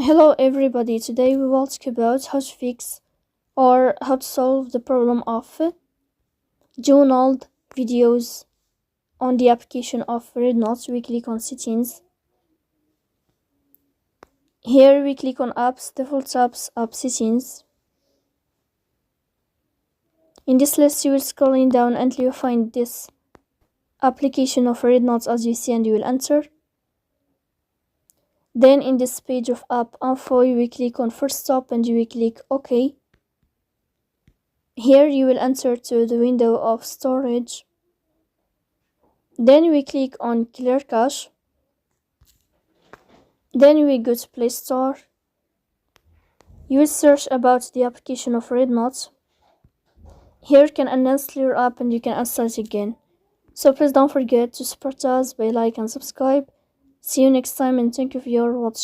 Hello everybody, today we will talk about how to fix or how to solve the problem of journaled videos on the application of REDnote. We click on settings. Here we click on apps, default apps, app settings. In this list you will scrolling down until you find this application of REDnote as you see, and you will enter. Then in this page of app info you will click on first stop and you will click OK. Here you will enter to the window of storage. Then we click on clear cache. Then we go to Play Store. You will search about the application of REDnote. Here you can uninstall your app and you can install it again. So please don't forget to support us by like and subscribe. See you next time and thank you for your watching.